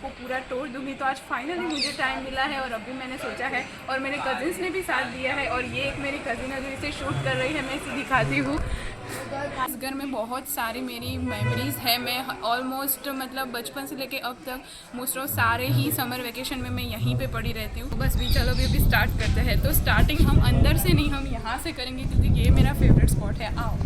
आपको पूरा तोड़ दूँगी। तो आज फाइनली मुझे टाइम मिला है और अभी मैंने सोचा है, और मेरे कज़िन्स ने भी साथ दिया है, और ये एक मेरी कज़िन है जो इसे शूट कर रही है, मैं इसे दिखाती हूँ। इस घर में बहुत सारी मेरी मेमोरीज़ है। मैं ऑलमोस्ट मतलब बचपन से लेके अब तक मोस्ट ऑफ सारे ही समर वेकेशन में मैं यहीं पे पड़ी रहती हूँ। बस भी चलो अभी स्टार्ट करते हैं। तो स्टार्टिंग हम अंदर से नहीं, हम यहाँ से करेंगे क्योंकि ये मेरा फेवरेट स्पॉट है। आओ।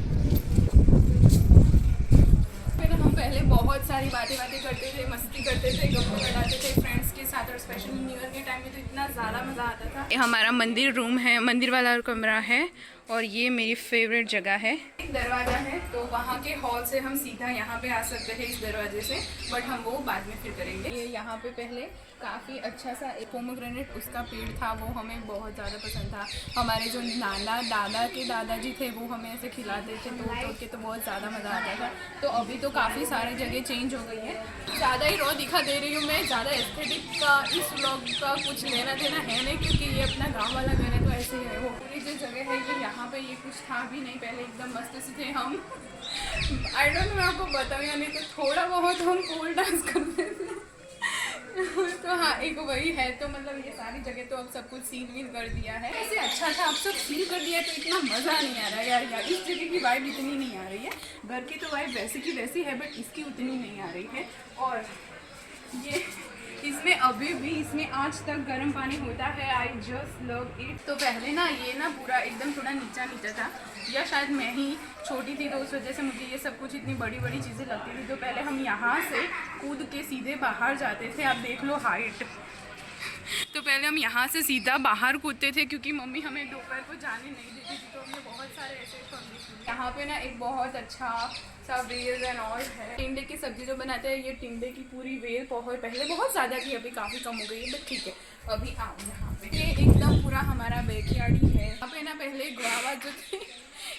फिर हम पहले बहुत सारी बातें करते थे, मस्ती करते थे, गप्पे लड़ाते थे फ्रेंड्स के साथ, और स्पेशली न्यू ईयर के टाइम में तो इतना ज़्यादा मज़ा आता था। ये हमारा मंदिर रूम है, मंदिर वाला कमरा है, और ये मेरी फेवरेट जगह है। एक दरवाज़ा है, तो वहाँ के हॉल से हम सीधा यहाँ पे आ सकते हैं इस दरवाजे से, बट हम वो बाद में फिर करेंगे। ये यहाँ पे पहले काफ़ी अच्छा सा एक पोमोग्रेनेट उसका पेड़ था, वो हमें बहुत ज़्यादा पसंद था। हमारे जो नाना दादा के दादाजी थे वो हमें ऐसे खिलाते थे तोड़ के, तो बहुत ज़्यादा मज़ा आता था। तो अभी तो काफ़ी सारी जगह चेंज हो गई है। ज़्यादा ही रॉ दिखा दे रही हूँ मैं, ज़्यादा एस्थेटिक का इस व्लॉग का कुछ लेना देना है नहीं, क्योंकि ये अपना गाँव वाला घर है, तो ऐसे ही है। वो पूरी जो जगह है ये यहाँ पे ये कुछ था भी नहीं पहले, एकदम मस्त से थे हम। आई डोंट नो मैं आपको बताऊँ या नहीं, तो थोड़ा बहुत हम पोल डांस करते थे। तो हाँ, एक वही है। तो मतलब ये सारी जगह तो अब सब कुछ सील वील कर दिया है। ऐसे अच्छा था, अब सब सील कर दिया तो इतना मज़ा नहीं आ रहा है यार। इस जगह की वाइब इतनी नहीं आ रही है। घर की तो वाइब वैसी की वैसी है, बट इसकी उतनी नहीं आ रही है। और ये इसमें अभी भी इसमें आज तक गर्म पानी होता है। I just love it. तो पहले ना ये ना पूरा एकदम थोड़ा नीचा था, या शायद मैं ही छोटी थी तो उस वजह से मुझे ये सब कुछ इतनी बड़ी बड़ी चीज़ें लगती थी। तो पहले हम यहाँ से कूद के सीधे बाहर जाते थे। आप देख लो हाइट। तो पहले हम यहाँ से सीधा बाहर कूदते थे, क्योंकि मम्मी हमें दोपहर को जाने नहीं देती थी। तो हमने बहुत सारे ऐसे फंक्शन। यहाँ पे ना एक बहुत अच्छा सा वेल एंड ऑल है। टिंडे की सब्जी जो बनाते हैं, ये टिंडे की पूरी वेल बहुत पहले बहुत ज़्यादा थी, अभी काफ़ी कम हो गई है, बट ठीक है। अभी आओ यहाँ पे, ये एकदम पूरा हमारा बैकयार्ड ही है। यहाँ पे ना पहले गुआवा जो थे,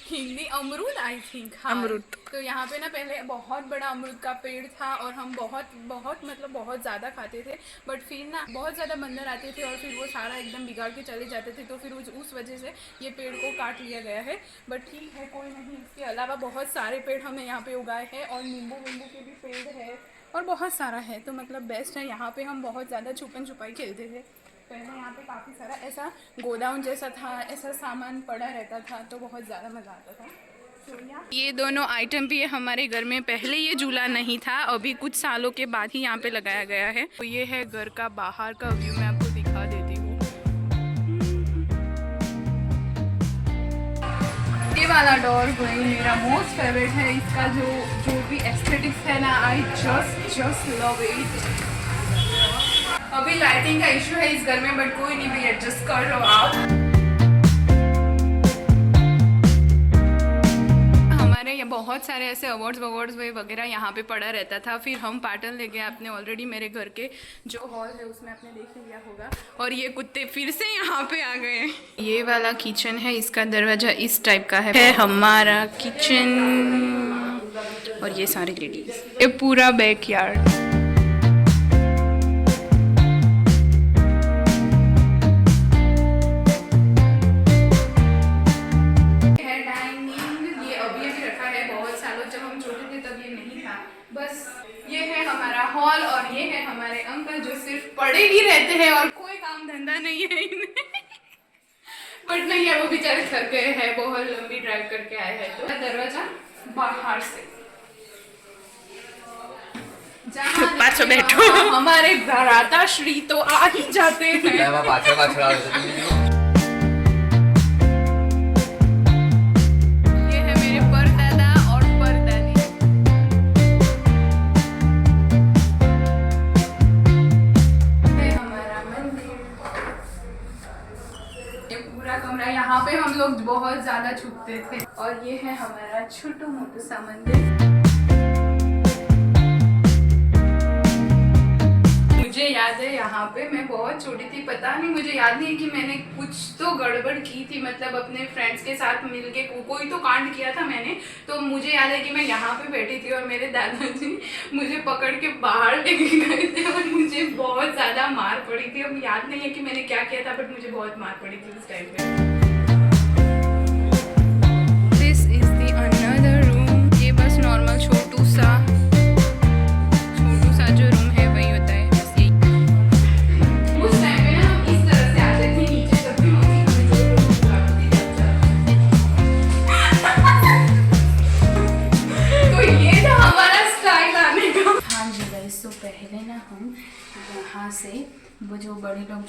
हिंदी अमरूद आई थिंक, हाँ अमरूद। तो यहाँ पे ना पहले बहुत बड़ा अमरूद का पेड़ था, और हम बहुत मतलब बहुत ज़्यादा खाते थे। बट फिर ना बहुत ज़्यादा बंदर आते थे, और फिर वो सारा एकदम बिगाड़ के चले जाते थे। तो फिर उस वजह से ये पेड़ को काट लिया गया है। बट ठीक है, कोई नहीं। इसके अलावा बहुत सारे पेड़ हमने यहाँ पे उगाए हैं, और नींबू के भी पेड़ है, और बहुत सारा है। तो मतलब बेस्ट है। यहाँ पे हम बहुत ज़्यादा छुपन छुपाई खेलते थे। पहले यहाँ पे काफ़ी सारा ऐसा गोडाउन जैसा था, ऐसा सामान पड़ा रहता था, तो बहुत ज़्यादा मज़ा आता था। ये दोनों आइटम भी है हमारे घर में। पहले ये झूला नहीं था, अभी कुछ सालों के बाद ही यहाँ पे लगाया गया है। तो ये है घर का बाहर का व्यू, मैं आपको दिखा देती हूँ। ये वाला डोर वही मेरा मोस्ट फेवरेट है। इसका जो भी एस्थेटिक्स है ना, आई जस्ट लव इट। अभी लाइटिंग का इशू है इस घर में, बट कोई नहीं भी एडजस्ट कर लो आप। हमारे यहाँ बहुत सारे ऐसे अवार्ड्स वगैरह यहाँ पे पड़ा रहता था। फिर हम पैटर्न ले गए। आपने ऑलरेडी मेरे घर के जो हॉल है उसमें आपने देख लिया होगा। और ये कुत्ते फिर से यहाँ पे आ गए। ये वाला किचन है, इसका दरवाजा इस टाइप का है हमारा किचन। और ये सारी लेडीज, ये पूरा बैकयार्ड। बस ये है हमारा हॉल, और ये है हमारे अंकल जो सिर्फ पड़े ही रहते हैं और कोई काम धंधा नहीं है इन्हें। बट नहीं है, वो बेचारे थक गए हैं, बहुत लंबी ड्राइव करके आए हैं। तो दरवाजा बाहर से जहाँ बैठो, हमारे भराता श्री तो आ ही जाते हैं। यहाँ पे हम लोग बहुत ज्यादा छुपते थे। और ये है हमारा छोटा मोटा सा मंदिर। मुझे याद है यहाँ पे मैं बहुत छोटी थी, पता नहीं, मुझे याद नहीं है कि मैंने कुछ तो गड़बड़ की थी, मतलब अपने फ्रेंड्स के साथ मिलके कोई तो कांड किया था मैंने। तो मुझे याद है कि मैं यहाँ पे बैठी थी और मेरे दादाजी मुझे पकड़ के बाहर लेके गए थे, और मुझे बहुत ज़्यादा मार पड़ी थी। अब याद नहीं है कि मैंने क्या किया था, बट मुझे बहुत मार पड़ी थी उस टाइम पे। This is the another room. ये बस नॉर्मल छोटू सा जो रूम है वही होता है।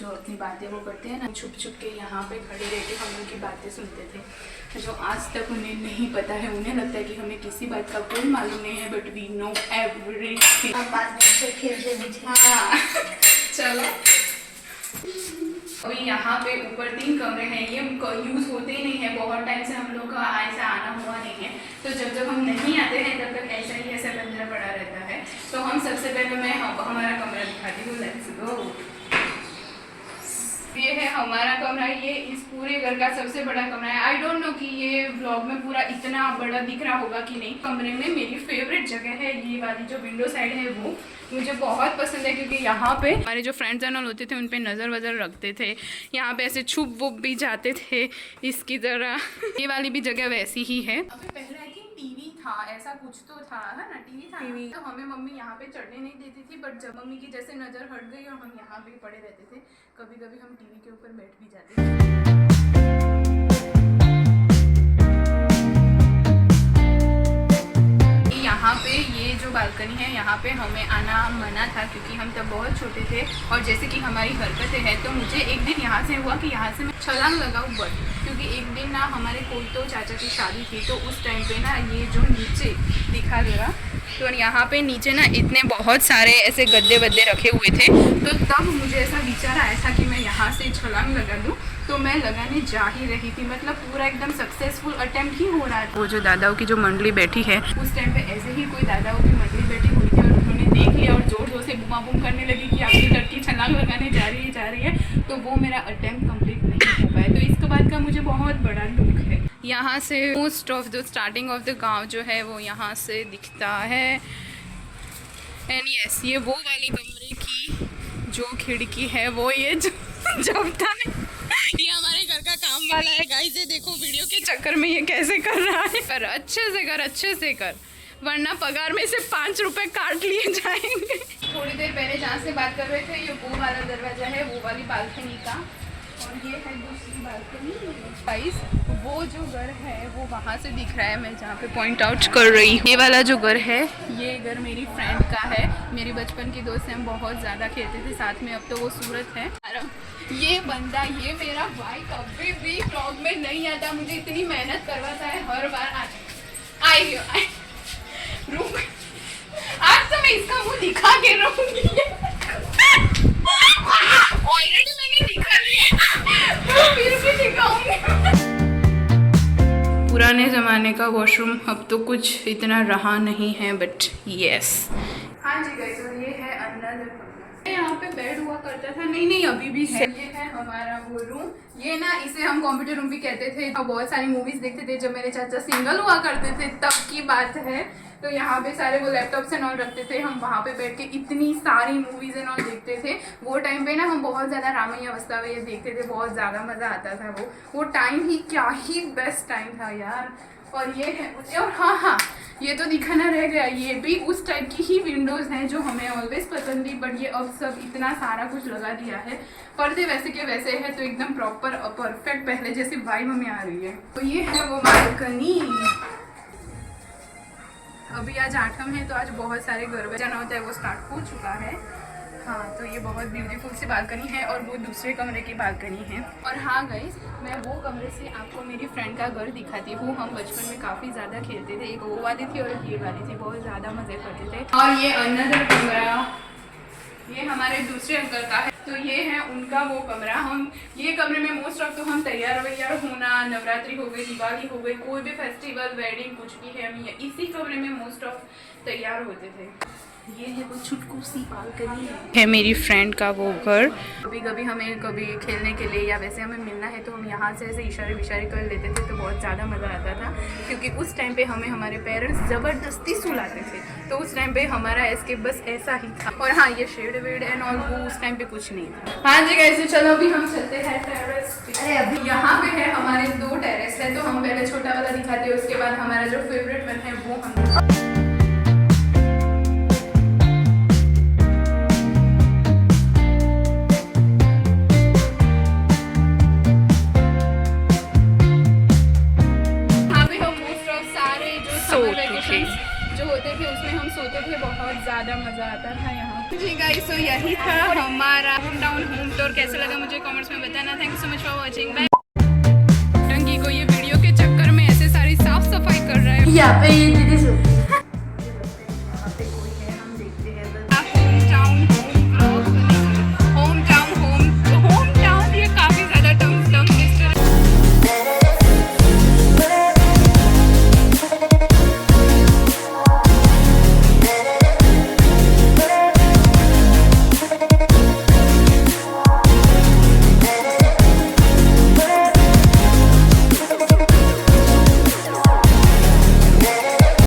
जो अपनी बातें वो करते हैं ना, छुप छुप के यहाँ पे खड़े रह के हम उनकी बातें सुनते थे, जो आज तक उन्हें नहीं पता है। उन्हें लगता है कि हमें किसी बात का कोई मालूम नहीं है, बट वी नो एवरीथिंग। हाँ चलो, अभी यहाँ पे ऊपर 3 कमरे हैं, ये यूज़ होते ही नहीं है, बहुत टाइम से हम लोग का ऐसा आना हुआ नहीं है, तो जब जब हम नहीं आते हैं तब तक ऐसा ही ऐसा बंजर पड़ा रहता है। तो हम सबसे पहले मैं हमारा कमरा दिखाती हूँ, लेट्स गो। ये है हमारा कमरा, ये इस पूरे घर का सबसे बड़ा कमरा है। आई डोंट नो कि ये व्लॉग में पूरा इतना बड़ा दिख रहा होगा कि नहीं। कमरे में मेरी फेवरेट जगह है ये वाली जो विंडो साइड है, वो मुझे बहुत पसंद है, क्योंकि यहाँ पे हमारे जो फ्रेंड्स एंड ऑल होते थे उन पे नज़र वज़र रखते थे, यहाँ पे ऐसे छुप वुप भी जाते थे इसकी तरह। ये वाली भी जगह वैसी ही है। अभी पहले आई थिंक टीवी था, ऐसा कुछ तो था, है ना, टीवी था। तो हमें मम्मी यहाँ पे चढ़ने नहीं देती थी, बट जब मम्मी की जैसे नज़र हट गई और हम यहाँ पे पड़े रहते थे, कभी कभी हम टीवी के ऊपर बैठ भी जाते थे। यहाँ पे ये जो बालकनी है, यहाँ पे हमें आना मना था, क्योंकि हम तब बहुत छोटे थे और जैसे कि हमारी हरकतें हैं, तो मुझे एक दिन यहाँ से हुआ कि यहाँ से मैं छलांग लगाऊँ बट, क्योंकि एक दिन ना हमारे कोई तो चाचा की शादी थी, तो उस टाइम पे ना ये जो नीचे दिखा दे रहा, तो यहाँ पे नीचे ना इतने बहुत सारे ऐसे गद्दे वद्दे रखे हुए थे, तो तब मुझे ऐसा विचार आया था कि मैं यहाँ से छलांग लगा दूँ। तो मैं लगाने जा ही रही थी, मतलब पूरा एकदम सक्सेसफुल अटेम्प्ट ही हो रहा था। वो जो दादाओं की जो मंडली बैठी है, उस टाइम पे ऐसे ही कोई दादाओं की मंडली बैठी हुई थी और उन्होंने देख लिया और जोर जोर से बुमा बुम करने लगी कि आपकी लड़की छलांग लगाने जा रही है। तो वो मेरा अटेम्प्ट कंप्लीट नहीं हो पाया, तो इसके बाद का मुझे बहुत बड़ा दुख है। यहाँ से most of the starting of the गाँव जो है वो यहाँ से दिखता है। एंड यस, ये वो वाले कमरे की जो खिड़की है वो ये जब था ये हमारे घर का काम वाला है गाइस, ये देखो वीडियो के चक्कर में ये कैसे कर रहा है। पर अच्छे से कर, वरना पगार में से 5 रुपए काट लिए जाएंगे। थोड़ी देर पहले जहाँ से बात कर रहे थे, ये वो वाला दरवाजा है, वो वाली बालकनी का, और ये है दूसरी बालकनी। गाइस, वो जो घर है वो वहाँ से दिख रहा है, मैं जहाँ पे पॉइंट आउट कर रही हूँ। ये वाला जो घर है, ये घर मेरी फ्रेंड का है, मेरी बचपन की दोस्त है, हम बहुत ज़्यादा खेलते थे साथ में। अब तो वो सूरत है। ये बंदा, ये मेरा भाई कभी भी व्लॉग में नहीं आता, मुझे इतनी मेहनत करवाता है हर बार। आई रुक, आज तो मैं इसका मुंह दिखा के रहूंगी। ऑलरेडी मैंने दिखा लिया, फिर भी दिखाऊंगी। पुराने ज़माने का वॉशरूम अब तो कुछ इतना रहा नहीं है, बट यस। हाँ जी गाइस, और ये है अनदर, यहाँ पे बेड हुआ करता था, नहीं अभी भी है। ये है हमारा वो रूम, ये ना इसे हम कंप्यूटर रूम भी कहते थे। और बहुत सारी मूवीज देखते थे जब मेरे चाचा सिंगल हुआ करते थे, तब की बात है। तो यहाँ पे सारे वो लैपटॉप्स एंड ऑल रखते थे, हम वहाँ पे बैठ के इतनी सारी मूवीज एंड ऑल देखते थे। वो टाइम पे ना हम बहुत ज़्यादा रामैया वस्तावैया देखते थे, बहुत ज़्यादा मज़ा आता था। वो टाइम ही क्या ही बेस्ट टाइम था यार। और ये है, और हाँ, ये तो दिखाना रह गया, ये भी उस टाइप की ही विंडोज़ हैं जो हमें ऑलवेज पसंद थी, बट ये अब सब इतना सारा कुछ लगा दिया है। पर्दे वैसे के वैसे है, तो एकदम प्रॉपर परफेक्ट पहले जैसी वाइब हमें आ रही है। तो ये है वो बालकनी। अभी आज 8वीं है, तो आज बहुत सारे घर जाना होता है, वो स्टार्ट हो चुका है। हाँ, तो ये बहुत ब्यूटीफुल सी बालकनी है, और वो दूसरे कमरे की बालकनी है। और हाँ गाइस, मैं वो कमरे से आपको मेरी फ्रेंड का घर दिखाती हूँ। हम बचपन में काफ़ी ज़्यादा खेलते थे, एक वो वाली थी और ये वाली थी, बहुत ज़्यादा मज़े करते थे। और ये अनदर कमरा, ये हमारे दूसरे अंकल का है, तो ये है उनका वो कमरा। हम ये कमरे में मोस्ट ऑफ तो हम तैयार वैयार होना, नवरात्रि हो गई, दिवाली हो गई, कोई भी फेस्टिवल, वेडिंग, कुछ भी है, हम इसी कमरे में मोस्ट ऑफ तैयार होते थे। ये है वो छुटकू सी बालकनी है मेरी फ्रेंड का वो घर। कभी कभी हमें कभी खेलने के लिए या वैसे हमें मिलना है, तो हम यहाँ से ऐसे इशारे विशारे कर लेते थे, तो बहुत ज़्यादा मज़ा आता था। क्योंकि उस टाइम पे हमें हमारे पेरेंट्स ज़बरदस्ती सुलाते थे, तो उस टाइम पे हमारा एस्केप बस ऐसा ही था। और हाँ, ये शेड वेड एंड ऑल वो उस टाइम पे कुछ नहीं था। हाँ जी गाइस, चलो अभी हम चलते हैं टेरेस पे। अरे अभी यहाँ पे है हमारे 2 टेरेस है, तो हम पहले छोटा वाला दिखाते हैं, उसके बाद हमारा जो फेवरेट वन है वो हम। जो होते थे उसमें हम सोते थे, बहुत ज़्यादा मज़ा आता था यहाँ जी गाइस, तो यही था हमारा होम टाउन होम टूर। कैसे लगा मुझे कमेंट्स में बताना। Thank you so much for watching. Bye. टंकी को ये वीडियो के चक्कर में ऐसे सारी साफ सफाई कर रहा है।